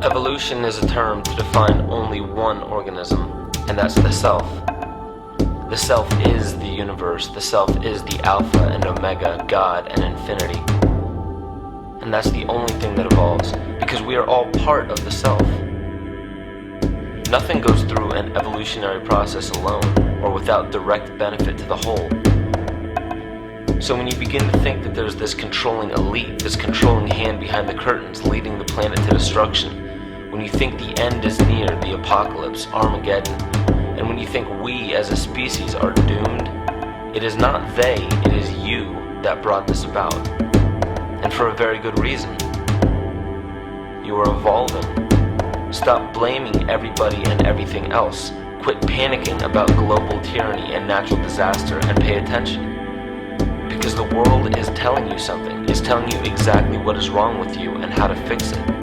Evolution is a term to define only one organism, and that's the self. The self is the universe, the self is the Alpha and Omega, God and infinity. And that's the only thing that evolves, because we are all part of the self. Nothing goes through an evolutionary process alone, or without direct benefit to the whole. So when you begin to think that there's this controlling elite, this controlling hand behind the curtains leading the planet to destruction, when you think the end is near, the apocalypse, Armageddon, and when you think we as a species are doomed, it is not they, it is you that brought this about. And for a very good reason. You are evolving. Stop blaming everybody and everything else. Quit panicking about global tyranny and natural disaster and pay attention. Because the world is telling you something, is telling you exactly what is wrong with you and how to fix it.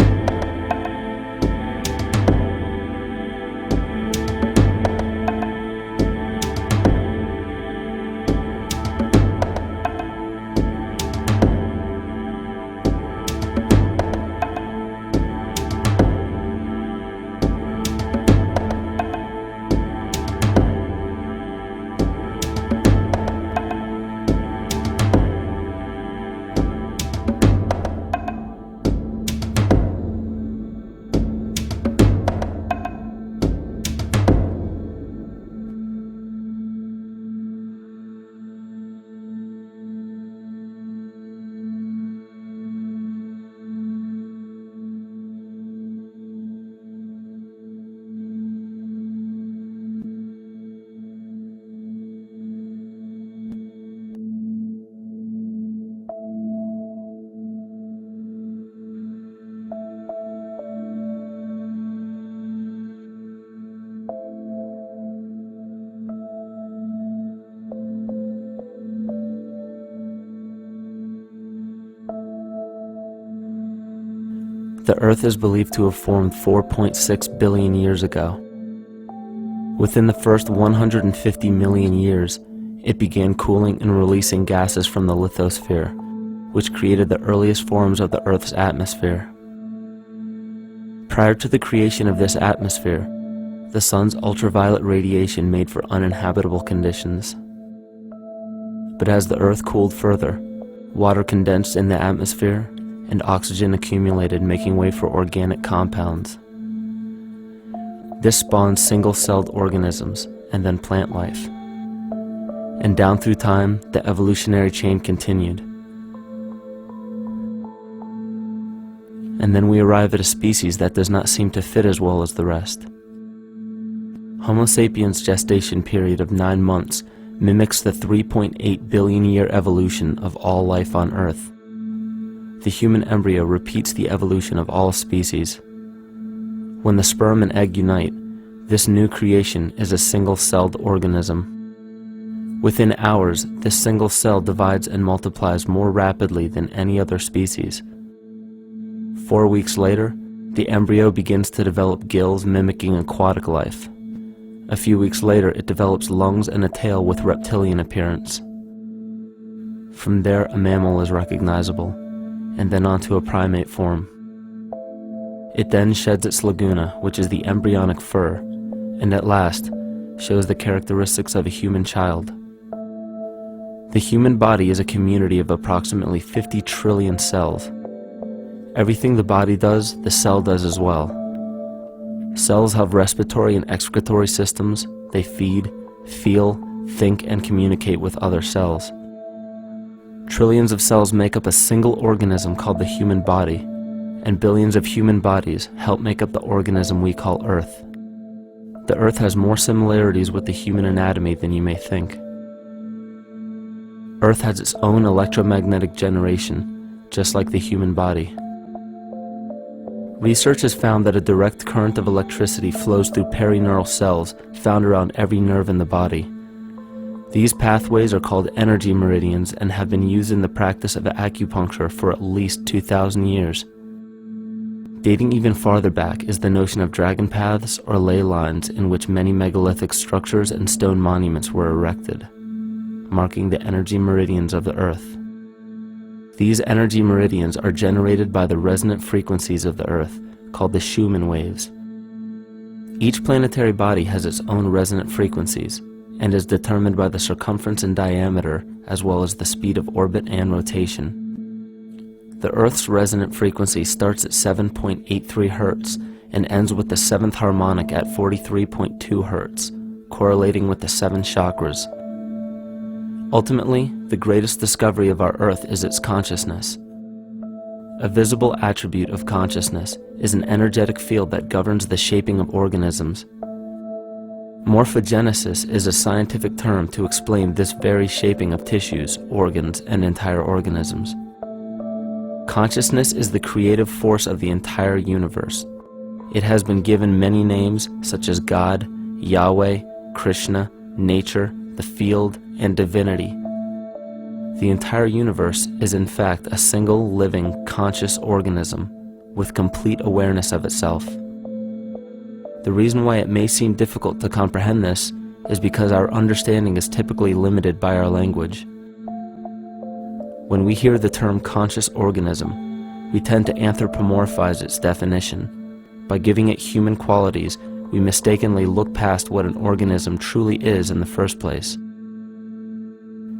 The Earth is believed to have formed 4.6 billion years ago. Within the first 150 million years, it began cooling and releasing gases from the lithosphere, which created the earliest forms of the Earth's atmosphere. Prior to the creation of this atmosphere, the sun's ultraviolet radiation made for uninhabitable conditions. But as the Earth cooled further, water condensed in the atmosphere and oxygen accumulated, making way for organic compounds. This spawned single-celled organisms and then plant life. And down through time, the evolutionary chain continued. And then we arrive at a species that does not seem to fit as well as the rest. Homo sapiens' gestation period of 9 months mimics the 3.8 billion year evolution of all life on Earth. The human embryo repeats the evolution of all species. When the sperm and egg unite, this new creation is a single-celled organism. Within hours, this single cell divides and multiplies more rapidly than any other species. 4 weeks later, the embryo begins to develop gills mimicking aquatic life. A few weeks later, it develops lungs and a tail with reptilian appearance. From there, a mammal is recognizable, and then onto a primate form. It then sheds its laguna, which is the embryonic fur, and at last shows the characteristics of a human child. The human body is a community of approximately 50 trillion cells. Everything the body does, the cell does as well. Cells have respiratory and excretory systems. They feed, feel, think, and communicate with other cells. Trillions of cells make up a single organism called the human body, and billions of human bodies help make up the organism we call Earth. The Earth has more similarities with the human anatomy than you may think. Earth has its own electromagnetic generation, just like the human body. Research has found that a direct current of electricity flows through perineural cells found around every nerve in the body. These pathways are called energy meridians and have been used in the practice of acupuncture for at least 2,000 years. Dating even farther back is the notion of dragon paths or ley lines in which many megalithic structures and stone monuments were erected, marking the energy meridians of the Earth. These energy meridians are generated by the resonant frequencies of the Earth, called the Schumann waves. Each planetary body has its own resonant frequencies and is determined by the circumference and diameter as well as the speed of orbit and rotation. The Earth's resonant frequency starts at 7.83 Hz and ends with the 7th harmonic at 43.2 Hz, correlating with the 7 chakras. Ultimately, the greatest discovery of our Earth is its consciousness. A visible attribute of consciousness is an energetic field that governs the shaping of organisms. Morphogenesis is a scientific term to explain this very shaping of tissues, organs, and entire organisms. Consciousness is the creative force of the entire universe. It has been given many names such as God, Yahweh, Krishna, nature, the field, and divinity. The entire universe is in fact a single living, conscious organism with complete awareness of itself. The reason why it may seem difficult to comprehend this is because our understanding is typically limited by our language. When we hear the term conscious organism, we tend to anthropomorphize its definition. By giving it human qualities, we mistakenly look past what an organism truly is in the first place.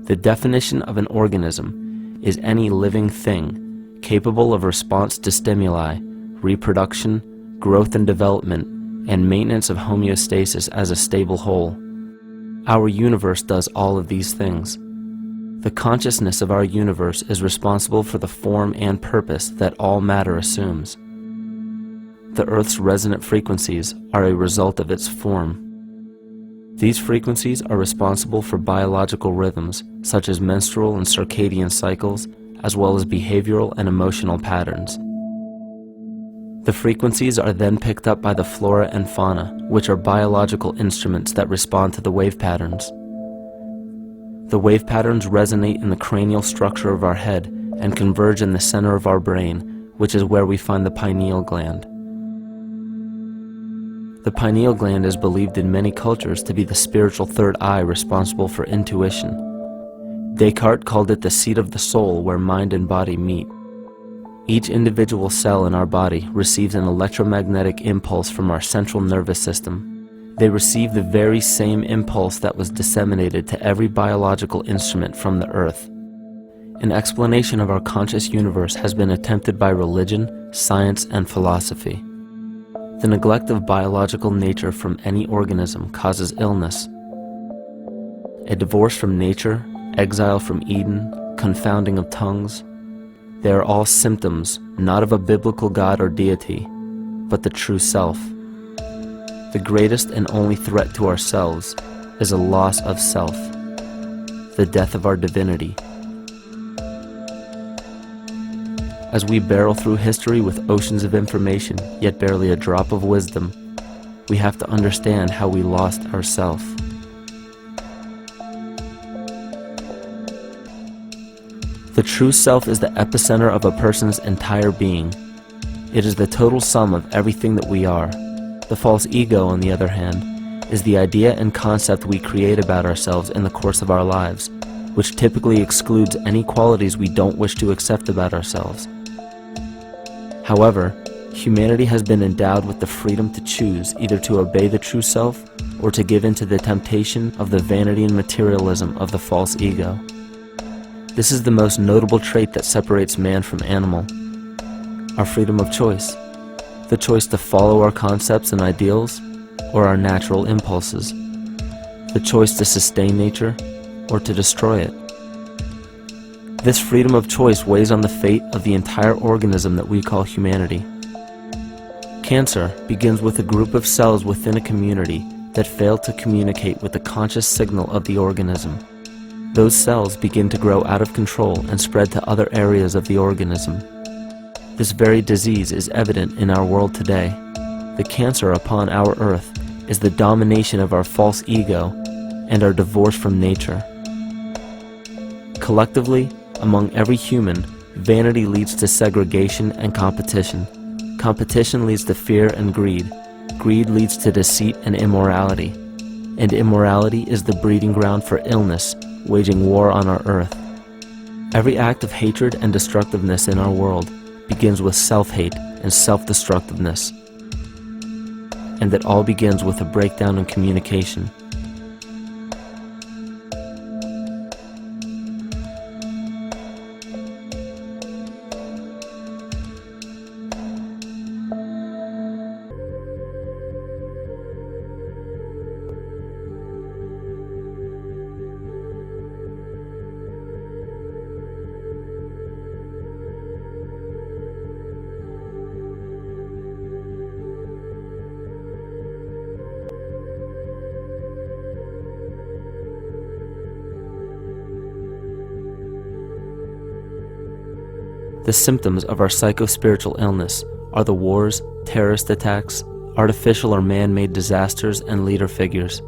The definition of an organism is any living thing capable of response to stimuli, reproduction, growth and development, and maintenance of homeostasis as a stable whole. Our universe does all of these things. The consciousness of our universe is responsible for the form and purpose that all matter assumes. The Earth's resonant frequencies are a result of its form. These frequencies are responsible for biological rhythms, such as menstrual and circadian cycles, as well as behavioral and emotional patterns. The frequencies are then picked up by the flora and fauna, which are biological instruments that respond to the wave patterns. The wave patterns resonate in the cranial structure of our head and converge in the center of our brain, which is where we find the pineal gland. The pineal gland is believed in many cultures to be the spiritual third eye responsible for intuition. Descartes called it the seat of the soul where mind and body meet. Each individual cell in our body receives an electromagnetic impulse from our central nervous system. They receive the very same impulse that was disseminated to every biological instrument from the earth. An explanation of our conscious universe has been attempted by religion, science, and philosophy. The neglect of biological nature from any organism causes illness. A divorce from nature, exile from Eden, confounding of tongues, they are all symptoms not of a biblical God or deity, but the true self. The greatest and only threat to ourselves is a loss of self, the death of our divinity. As we barrel through history with oceans of information, yet barely a drop of wisdom, we have to understand how we lost ourself. The true self is the epicenter of a person's entire being. It is the total sum of everything that we are. The false ego, on the other hand, is the idea and concept we create about ourselves in the course of our lives, which typically excludes any qualities we don't wish to accept about ourselves. However, humanity has been endowed with the freedom to choose either to obey the true self or to give in to the temptation of the vanity and materialism of the false ego. This is the most notable trait that separates man from animal. Our freedom of choice. The choice to follow our concepts and ideals or our natural impulses. The choice to sustain nature or to destroy it. This freedom of choice weighs on the fate of the entire organism that we call humanity. Cancer begins with a group of cells within a community that fail to communicate with the conscious signal of the organism. Those cells begin to grow out of control and spread to other areas of the organism. This very disease is evident in our world today. The cancer upon our earth is the domination of our false ego and our divorce from nature. Collectively, among every human, vanity leads to segregation and competition. Competition leads to fear and greed. Greed leads to deceit and immorality. And immorality is the breeding ground for illness, waging war on our earth. Every act of hatred and destructiveness in our world begins with self-hate and self-destructiveness, and that all begins with a breakdown in communication. The symptoms of our psychospiritual illness are the wars, terrorist attacks, artificial or man-made disasters, and leader figures.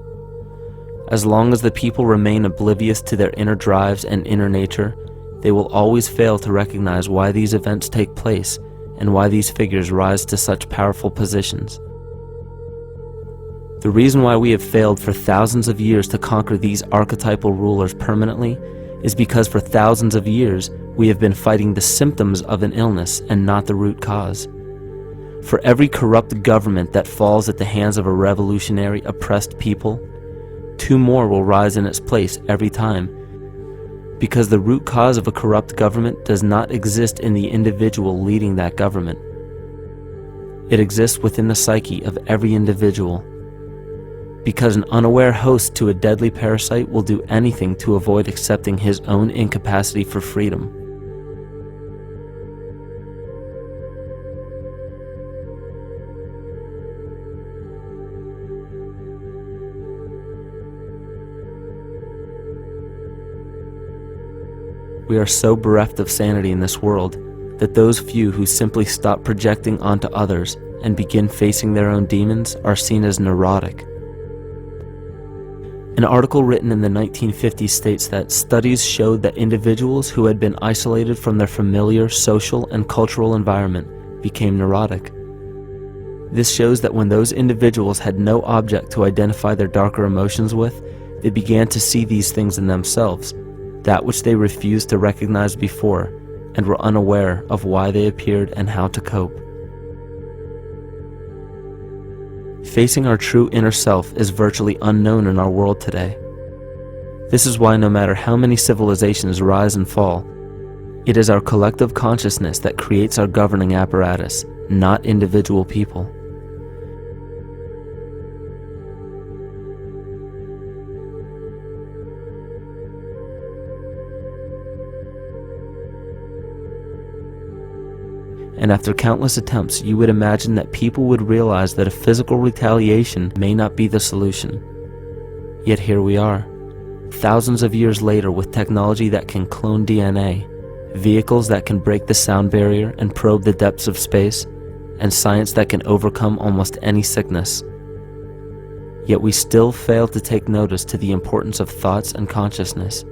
As long as the people remain oblivious to their inner drives and inner nature, they will always fail to recognize why these events take place and why these figures rise to such powerful positions. The reason why we have failed for thousands of years to conquer these archetypal rulers permanently is because for thousands of years we have been fighting the symptoms of an illness and not the root cause. For every corrupt government that falls at the hands of a revolutionary, oppressed people, 2 more will rise in its place every time, because the root cause of a corrupt government does not exist in the individual leading that government. It exists within the psyche of every individual, because an unaware host to a deadly parasite will do anything to avoid accepting his own incapacity for freedom. We are so bereft of sanity in this world that those few who simply stop projecting onto others and begin facing their own demons are seen as neurotic. An article written in the 1950s states that studies showed that individuals who had been isolated from their familiar social and cultural environment became neurotic. This shows that when those individuals had no object to identify their darker emotions with, they began to see these things in themselves, that which they refused to recognize before, and were unaware of why they appeared and how to cope. Facing our true inner self is virtually unknown in our world today. This is why no matter how many civilizations rise and fall, it is our collective consciousness that creates our governing apparatus, not individual people. And after countless attempts, you would imagine that people would realize that a physical retaliation may not be the solution. Yet here we are, thousands of years later, with technology that can clone DNA, vehicles that can break the sound barrier and probe the depths of space, and science that can overcome almost any sickness. Yet we still fail to take notice to the importance of thoughts and consciousness.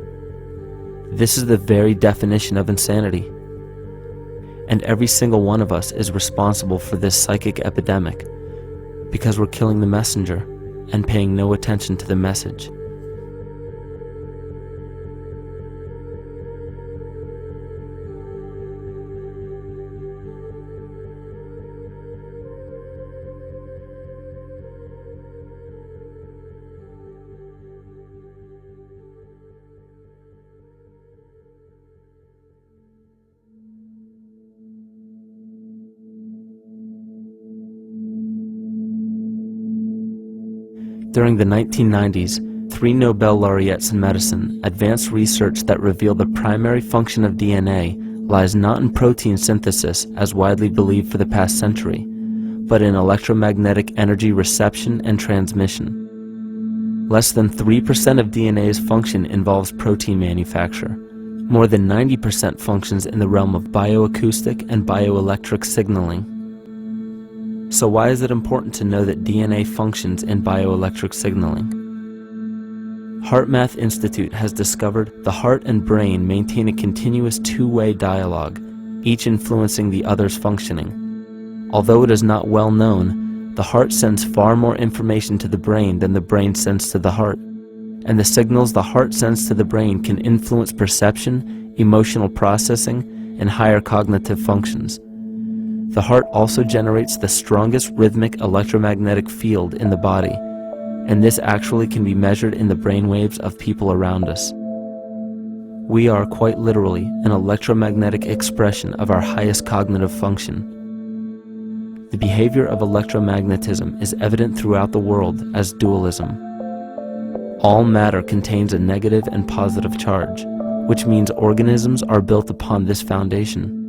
This is the very definition of insanity. And every single one of us is responsible for this psychic epidemic, because we're killing the messenger and paying no attention to the message. During the 1990s, 3 Nobel laureates in medicine advanced research that revealed the primary function of DNA lies not in protein synthesis as widely believed for the past century, but in electromagnetic energy reception and transmission. Less than 3% of DNA's function involves protein manufacture. More than 90% functions in the realm of bioacoustic and bioelectric signaling. So why is it important to know that DNA functions in bioelectric signaling? HeartMath Institute has discovered the heart and brain maintain a continuous 2-way dialogue, each influencing the other's functioning. Although it is not well known, the heart sends far more information to the brain than the brain sends to the heart, and the signals the heart sends to the brain can influence perception, emotional processing, and higher cognitive functions. The heart also generates the strongest rhythmic electromagnetic field in the body, and this actually can be measured in the brainwaves of people around us. We are quite literally an electromagnetic expression of our highest cognitive function. The behavior of electromagnetism is evident throughout the world as dualism. All matter contains a negative and positive charge, which means organisms are built upon this foundation.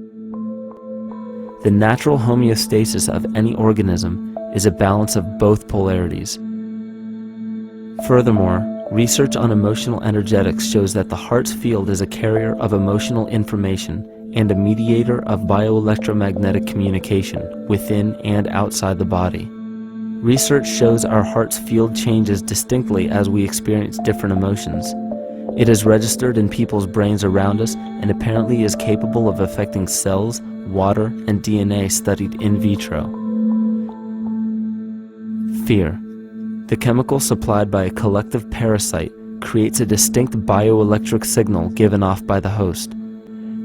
The natural homeostasis of any organism is a balance of both polarities. Furthermore, research on emotional energetics shows that the heart's field is a carrier of emotional information and a mediator of bioelectromagnetic communication within and outside the body. Research shows our heart's field changes distinctly as we experience different emotions. It is registered in people's brains around us and apparently is capable of affecting cells, water, and DNA studied in vitro. Fear. The chemical supplied by a collective parasite creates a distinct bioelectric signal given off by the host.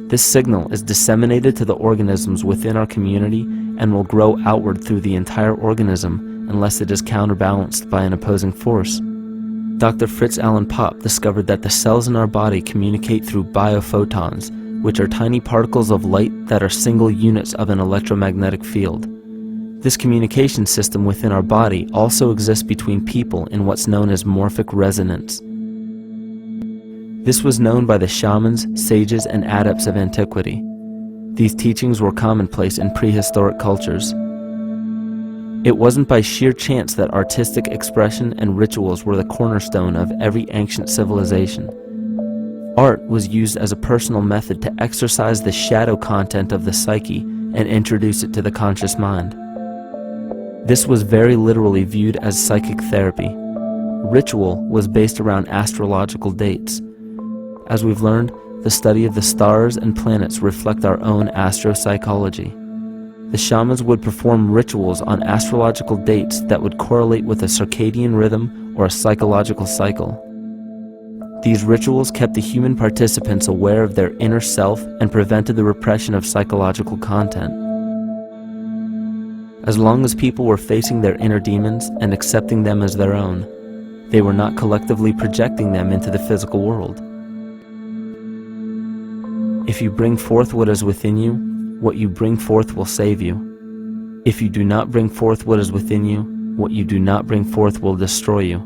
This signal is disseminated to the organisms within our community and will grow outward through the entire organism unless it is counterbalanced by an opposing force. Dr. Fritz Alan Popp discovered that the cells in our body communicate through biophotons, which are tiny particles of light that are single units of an electromagnetic field. This communication system within our body also exists between people in what's known as morphic resonance. This was known by the shamans, sages, and adepts of antiquity. These teachings were commonplace in prehistoric cultures. It wasn't by sheer chance that artistic expression and rituals were the cornerstone of every ancient civilization. Art was used as a personal method to exercise the shadow content of the psyche and introduce it to the conscious mind. This was very literally viewed as psychic therapy. Ritual was based around astrological dates. As we've learned, the study of the stars and planets reflect our own astropsychology. The shamans would perform rituals on astrological dates that would correlate with a circadian rhythm or a psychological cycle. These rituals kept the human participants aware of their inner self and prevented the repression of psychological content. As long as people were facing their inner demons and accepting them as their own, they were not collectively projecting them into the physical world. If you bring forth what is within you, what you bring forth will save you. If you do not bring forth what is within you, what you do not bring forth will destroy you.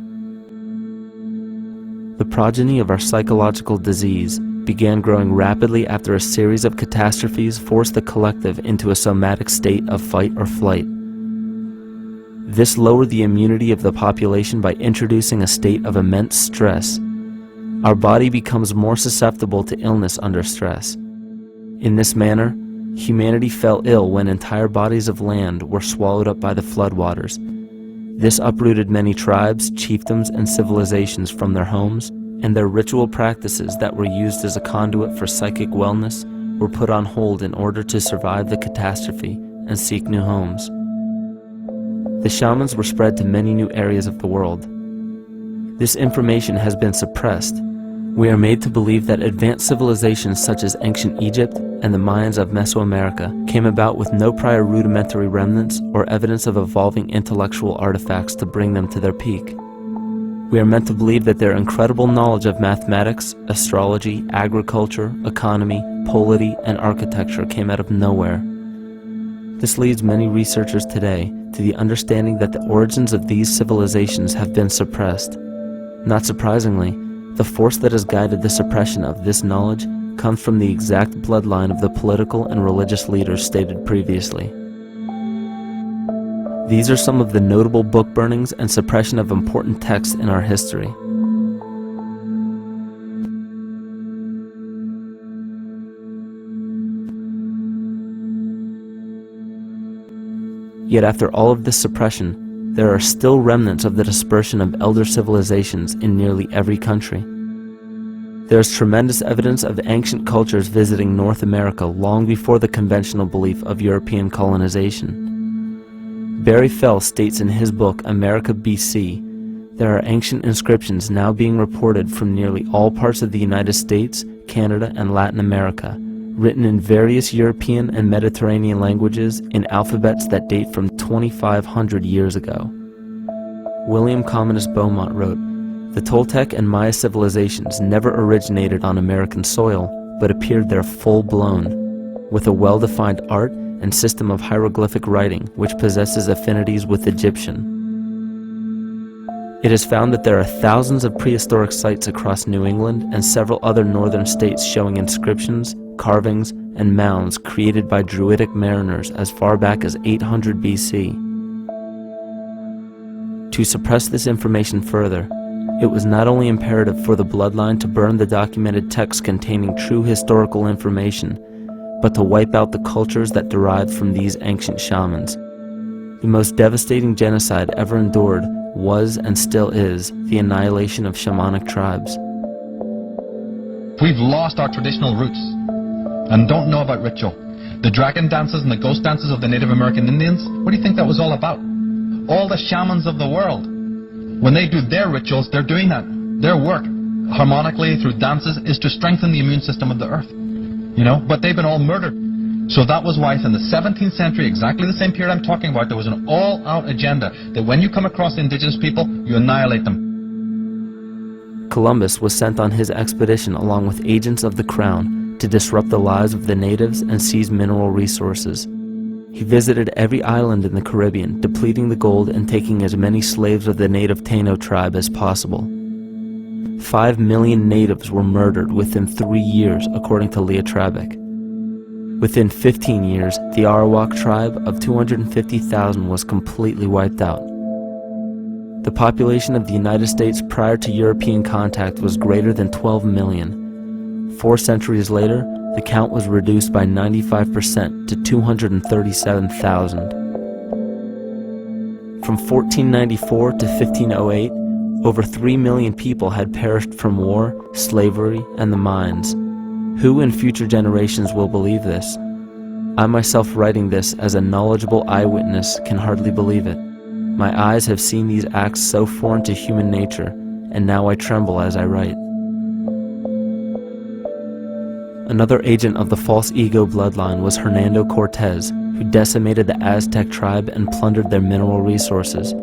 The progeny of our psychological disease began growing rapidly after a series of catastrophes forced the collective into a somatic state of fight or flight. This lowered the immunity of the population by introducing a state of immense stress. Our body becomes more susceptible to illness under stress. In this manner, humanity fell ill when entire bodies of land were swallowed up by the floodwaters. This uprooted many tribes, chiefdoms, and civilizations from their homes, and their ritual practices that were used as a conduit for psychic wellness were put on hold in order to survive the catastrophe and seek new homes. The shamans were spread to many new areas of the world. This information has been suppressed. We are made to believe that advanced civilizations such as ancient Egypt and the Mayans of Mesoamerica came about with no prior rudimentary remnants or evidence of evolving intellectual artifacts to bring them to their peak. We are meant to believe that their incredible knowledge of mathematics, astrology, agriculture, economy, polity, and architecture came out of nowhere. This leads many researchers today to the understanding that the origins of these civilizations have been suppressed. Not surprisingly, the force that has guided the suppression of this knowledge comes from the exact bloodline of the political and religious leaders stated previously. These are some of the notable book burnings and suppression of important texts in our history. Yet after all of this suppression, there are still remnants of the dispersion of elder civilizations in nearly every country. There is tremendous evidence of ancient cultures visiting North America long before the conventional belief of European colonization. Barry Fell states in his book America BC, there are ancient inscriptions now being reported from nearly all parts of the United States, Canada, and Latin America, written in various European and Mediterranean languages in alphabets that date from 2,500 years ago. William Commonus Beaumont wrote, "The Toltec and Maya civilizations never originated on American soil, but appeared there full-blown, with a well-defined art and system of hieroglyphic writing which possesses affinities with Egyptian. It is found that there are thousands of prehistoric sites across New England and several other northern states showing inscriptions, carvings, and mounds created by Druidic mariners as far back as 800 BC. To suppress this information further, it was not only imperative for the bloodline to burn the documented texts containing true historical information, but to wipe out the cultures that derived from these ancient shamans. The most devastating genocide ever endured was and still is the annihilation of shamanic tribes. We've lost our traditional roots and don't know about ritual. The dragon dances and the ghost dances of the Native American Indians, what do you think that was all about? All the shamans of the world, when they do their rituals, they're doing that. Their work, harmonically through dances, is to strengthen the immune system of the earth. You know, but they've been all murdered. So that was why in the 17th century, exactly the same period I'm talking about, there was an all-out agenda that when you come across indigenous people, you annihilate them. Columbus was sent on his expedition along with agents of the crown to disrupt the lives of the natives and seize mineral resources. He visited every island in the Caribbean, depleting the gold and taking as many slaves of the native Taino tribe as possible. 5 million natives were murdered within 3 years, according to Leah Trabeck. Within 15 years, the Arawak tribe of 250,000 was completely wiped out. The population of the United States prior to European contact was greater than 12 million. 4 centuries later, the count was reduced by 95% to 237,000. From 1494 to 1508, over 3 million people had perished from war, slavery, and the mines. Who in future generations will believe this? I myself, writing this as a knowledgeable eyewitness, can hardly believe it. My eyes have seen these acts so foreign to human nature, and now I tremble as I write. Another agent of the false ego bloodline was Hernando Cortez, who decimated the Aztec tribe and plundered their mineral resources.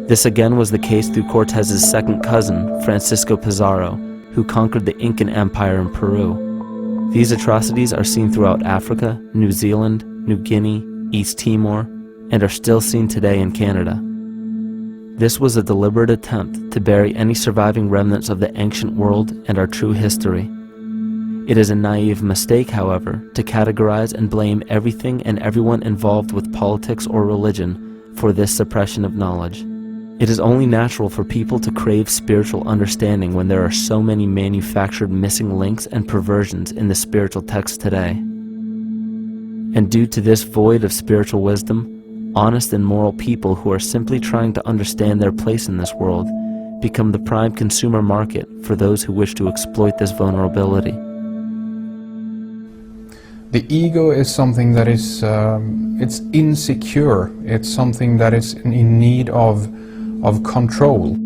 This again was the case through Cortez's second cousin, Francisco Pizarro, who conquered the Incan Empire in Peru. These atrocities are seen throughout Africa, New Zealand, New Guinea, East Timor, and are still seen today in Canada. This was a deliberate attempt to bury any surviving remnants of the ancient world and our true history. It is a naive mistake, however, to categorize and blame everything and everyone involved with politics or religion for this suppression of knowledge. It is only natural for people to crave spiritual understanding when there are so many manufactured missing links and perversions in the spiritual texts today. And due to this void of spiritual wisdom, honest and moral people who are simply trying to understand their place in this world become the prime consumer market for those who wish to exploit this vulnerability. The ego is something that is it's insecure. It's something that is in need of control.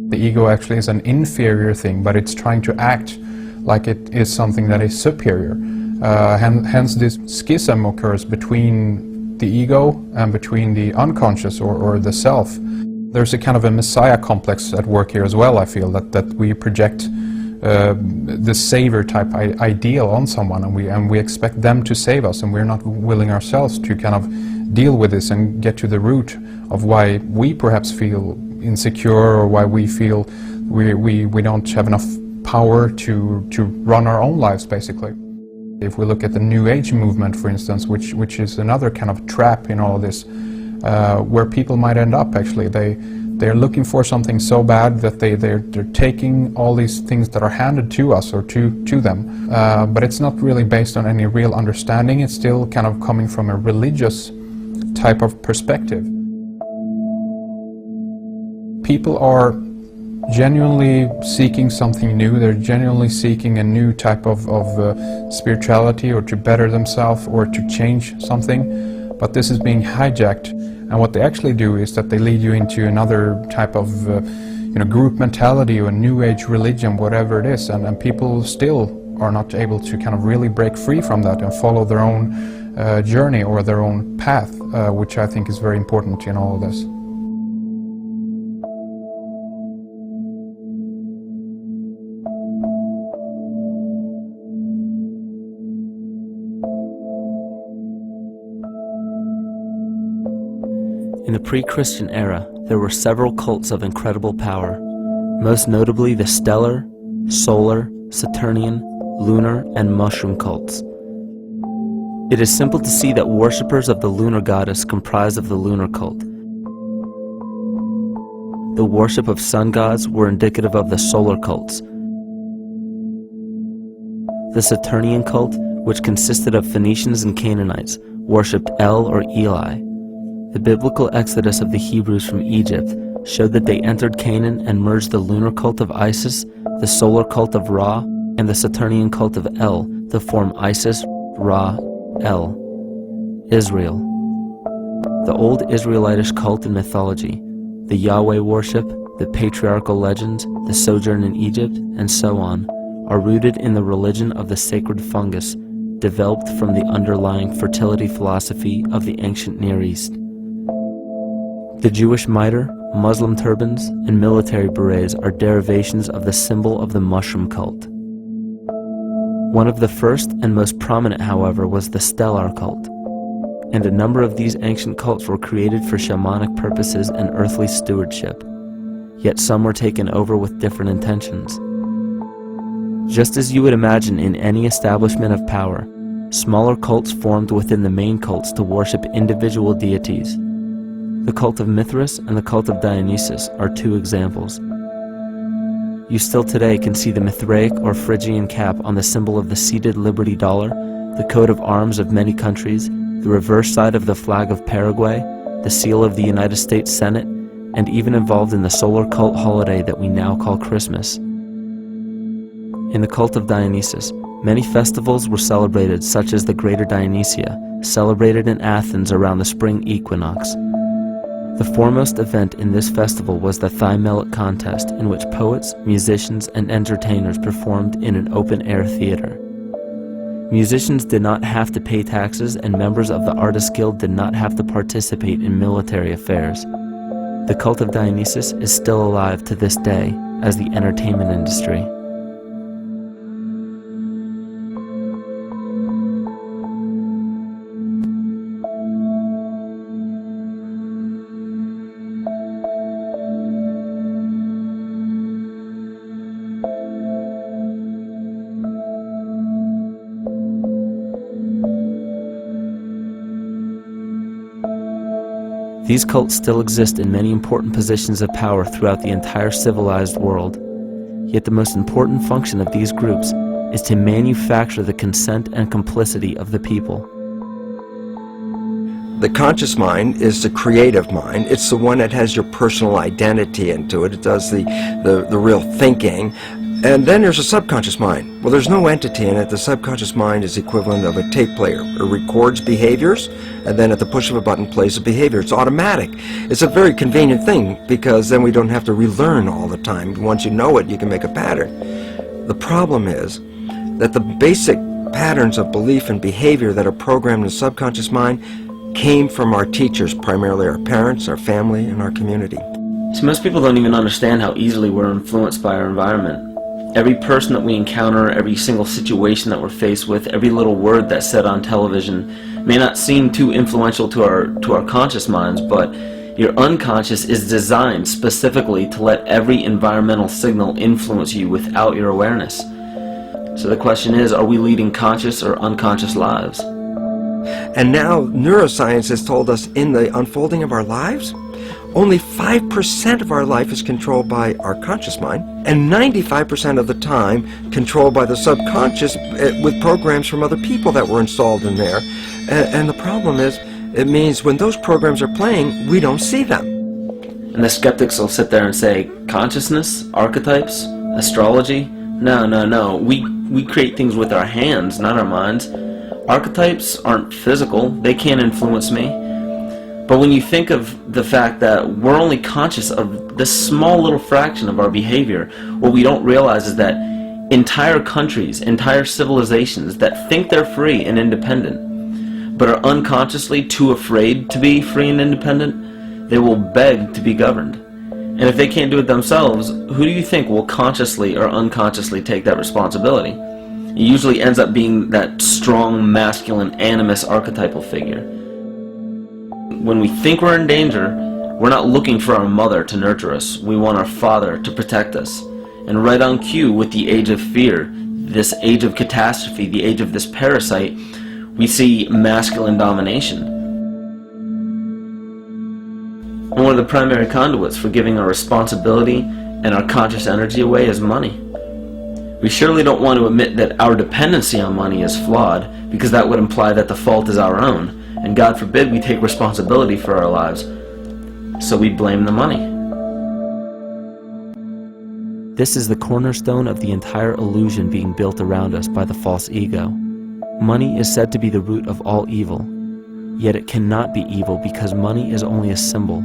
The ego actually is an inferior thing, but it's trying to act like it is something that is superior. Hence this schism occurs between the ego and between the unconscious or the self. There's a kind of a messiah complex at work here as well, I feel, that we project the savior type ideal on someone, and we expect them to save us, and we're not willing ourselves to kind of deal with this and get to the root of why we perhaps feel insecure, or why we feel we don't have enough power to run our own lives, basically. If we look at the New Age movement, for instance, which is another kind of trap in all of this, where people might end up actually, they're looking for something so bad that they're taking all these things that are handed to us or to them, but it's not really based on any real understanding. It's still kind of coming from a religious type of perspective. People are genuinely seeking something new. They're genuinely seeking a new type of spirituality, or to better themselves, or to change something, but this is being hijacked. And what they actually do is that they lead you into another type of group mentality or new age religion, whatever it is, and people still are not able to kind of really break free from that and follow their own journey or their own path, which I think is very important in all of this. In the pre-Christian era, there were several cults of incredible power, most notably the stellar, solar, Saturnian, lunar, and mushroom cults. It is simple to see that worshippers of the lunar goddess comprised of the lunar cult. The worship of sun gods were indicative of the solar cults. The Saturnian cult, which consisted of Phoenicians and Canaanites, worshipped El or Eli. The biblical exodus of the Hebrews from Egypt showed that they entered Canaan and merged the lunar cult of Isis, the solar cult of Ra, and the Saturnian cult of El to form Isis, Ra, El. Israel. The old Israelitish cult and mythology, the Yahweh worship, the patriarchal legends, the sojourn in Egypt, and so on, are rooted in the religion of the sacred fungus, developed from the underlying fertility philosophy of the ancient Near East. The Jewish mitre, Muslim turbans, and military berets are derivations of the symbol of the mushroom cult. One of the first and most prominent, however, was the stellar cult, and a number of these ancient cults were created for shamanic purposes and earthly stewardship, yet some were taken over with different intentions. Just as you would imagine in any establishment of power, smaller cults formed within the main cults to worship individual deities. The cult of Mithras and the cult of Dionysus are two examples. You still today can see the Mithraic or Phrygian cap on the symbol of the seated Liberty Dollar, the coat of arms of many countries, the reverse side of the flag of Paraguay, the seal of the United States Senate, and even involved in the solar cult holiday that we now call Christmas. In the cult of Dionysus, many festivals were celebrated, such as the Greater Dionysia, celebrated in Athens around the spring equinox. The foremost event in this festival was the Thymelic contest, in which poets, musicians, and entertainers performed in an open-air theater. Musicians did not have to pay taxes, and members of the Artists Guild did not have to participate in military affairs. The cult of Dionysus is still alive to this day as the entertainment industry. These cults still exist in many important positions of power throughout the entire civilized world. Yet the most important function of these groups is to manufacture the consent and complicity of the people. The conscious mind is the creative mind. It's the one that has your personal identity into it. It does the real thinking. And then there's a subconscious mind. Well, there's no entity in it. The subconscious mind is the equivalent of a tape player. It records behaviors, and then at the push of a button plays a behavior. It's automatic. It's a very convenient thing, because then we don't have to relearn all the time. Once you know it, you can make a pattern. The problem is that the basic patterns of belief and behavior that are programmed in the subconscious mind came from our teachers, primarily our parents, our family, and our community. So most people don't even understand how easily we're influenced by our environment. Every person that we encounter, every single situation that we're faced with, every little word that's said on television may not seem too influential to our conscious minds, but your unconscious is designed specifically to let every environmental signal influence you without your awareness. So the question is, are we leading conscious or unconscious lives? And now neuroscience has told us in the unfolding of our lives, only 5% of our life is controlled by our conscious mind, and 95% of the time controlled by the subconscious with programs from other people that were installed in there. And the problem is, it means when those programs are playing, we don't see them. And the skeptics will sit there and say, consciousness, archetypes, astrology? No. We create things with our hands, not our minds. Archetypes aren't physical. They can't influence me. But when you think of the fact that we're only conscious of this small little fraction of our behavior, what we don't realize is that entire countries, entire civilizations that think they're free and independent, but are unconsciously too afraid to be free and independent, they will beg to be governed. And if they can't do it themselves, who do you think will consciously or unconsciously take that responsibility? It usually ends up being that strong, masculine, animus archetypal figure. When we think we're in danger, we're not looking for our mother to nurture us. We want our father to protect us. And right on cue with the age of fear, this age of catastrophe, the age of this parasite, we see masculine domination. And one of the primary conduits for giving our responsibility and our conscious energy away is money. We surely don't want to admit that our dependency on money is flawed, because that would imply that the fault is our own, and God forbid we take responsibility for our lives. So we blame the money. This is the cornerstone of the entire illusion being built around us by the false ego. Money is said to be the root of all evil, yet it cannot be evil because money is only a symbol.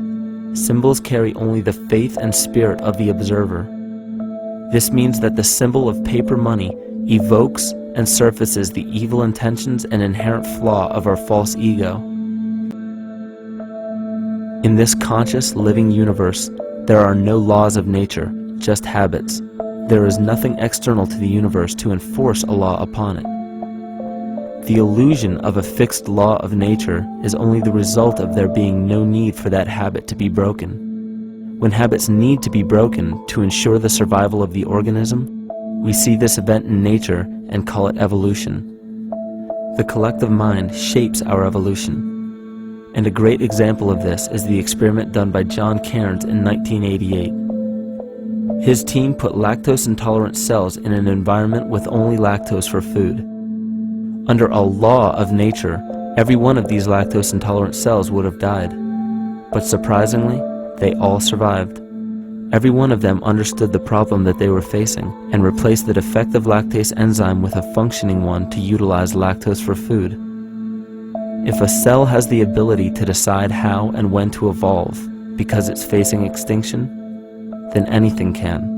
Symbols carry only the faith and spirit of the observer. This means that the symbol of paper money evokes and surfaces the evil intentions and inherent flaw of our false ego. In this conscious, living universe, there are no laws of nature, just habits. There is nothing external to the universe to enforce a law upon it. The illusion of a fixed law of nature is only the result of there being no need for that habit to be broken. When habits need to be broken to ensure the survival of the organism, we see this event in nature and call it evolution. The collective mind shapes our evolution. And a great example of this is the experiment done by John Cairns in 1988. His team put lactose-intolerant cells in an environment with only lactose for food. Under a law of nature, every one of these lactose-intolerant cells would have died. But surprisingly, they all survived. Every one of them understood the problem that they were facing and replaced the defective lactase enzyme with a functioning one to utilize lactose for food. If a cell has the ability to decide how and when to evolve because it's facing extinction, then anything can.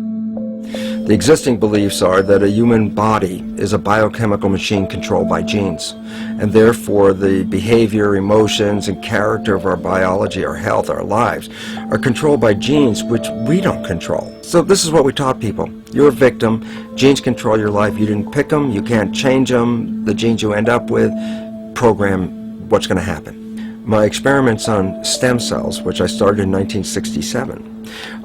The existing beliefs are that a human body is a biochemical machine controlled by genes, and therefore the behavior, emotions, and character of our biology, our health, our lives are controlled by genes which we don't control. So this is what we taught people. You're a victim. Genes control your life. You didn't pick them. You can't change them. The genes you end up with program what's going to happen. My experiments on stem cells, which I started in 1967,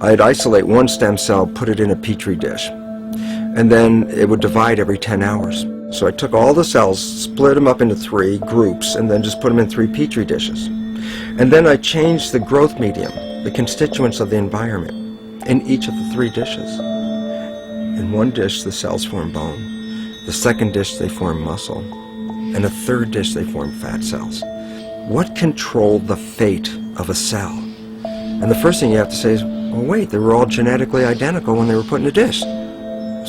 I'd isolate one stem cell, put it in a petri dish, and then it would divide every 10 hours. So I took all the cells, split them up into 3 groups, and then just put them in 3 petri dishes. And then I changed the growth medium, the constituents of the environment, in each of the 3 dishes. In one dish, the cells form bone. The second dish, they form muscle. And a third dish, they form fat cells. What controlled the fate of a cell? And the first thing you have to say is, well, wait, they were all genetically identical when they were put in a dish.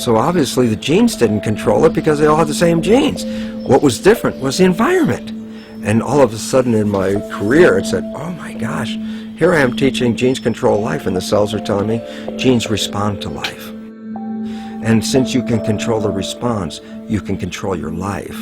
So obviously the genes didn't control it because they all had the same genes. What was different was the environment. And all of a sudden in my career it said, oh my gosh, here I am teaching genes control life, and the cells are telling me genes respond to life. And since you can control the response, you can control your life.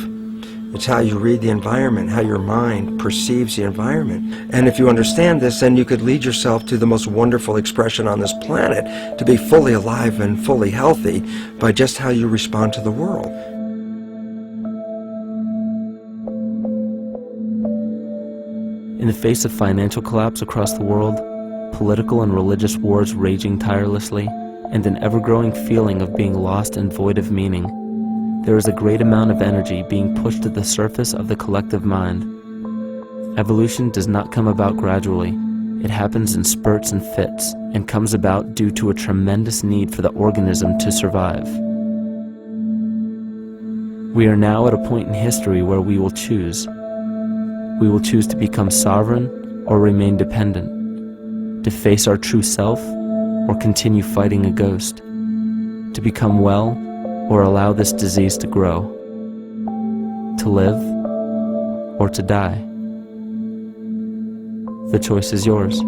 It's how you read the environment, how your mind perceives the environment. And if you understand this, then you could lead yourself to the most wonderful expression on this planet, to be fully alive and fully healthy by just how you respond to the world. In the face of financial collapse across the world, political and religious wars raging tirelessly, and an ever-growing feeling of being lost and void of meaning, there is a great amount of energy being pushed to the surface of the collective mind. Evolution does not come about gradually. It happens in spurts and fits, and comes about due to a tremendous need for the organism to survive. We are now at a point in history where we will choose. We will choose to become sovereign or remain dependent, to face our true self or continue fighting a ghost, to become well or allow this disease to grow, to live or to die. The choice is yours.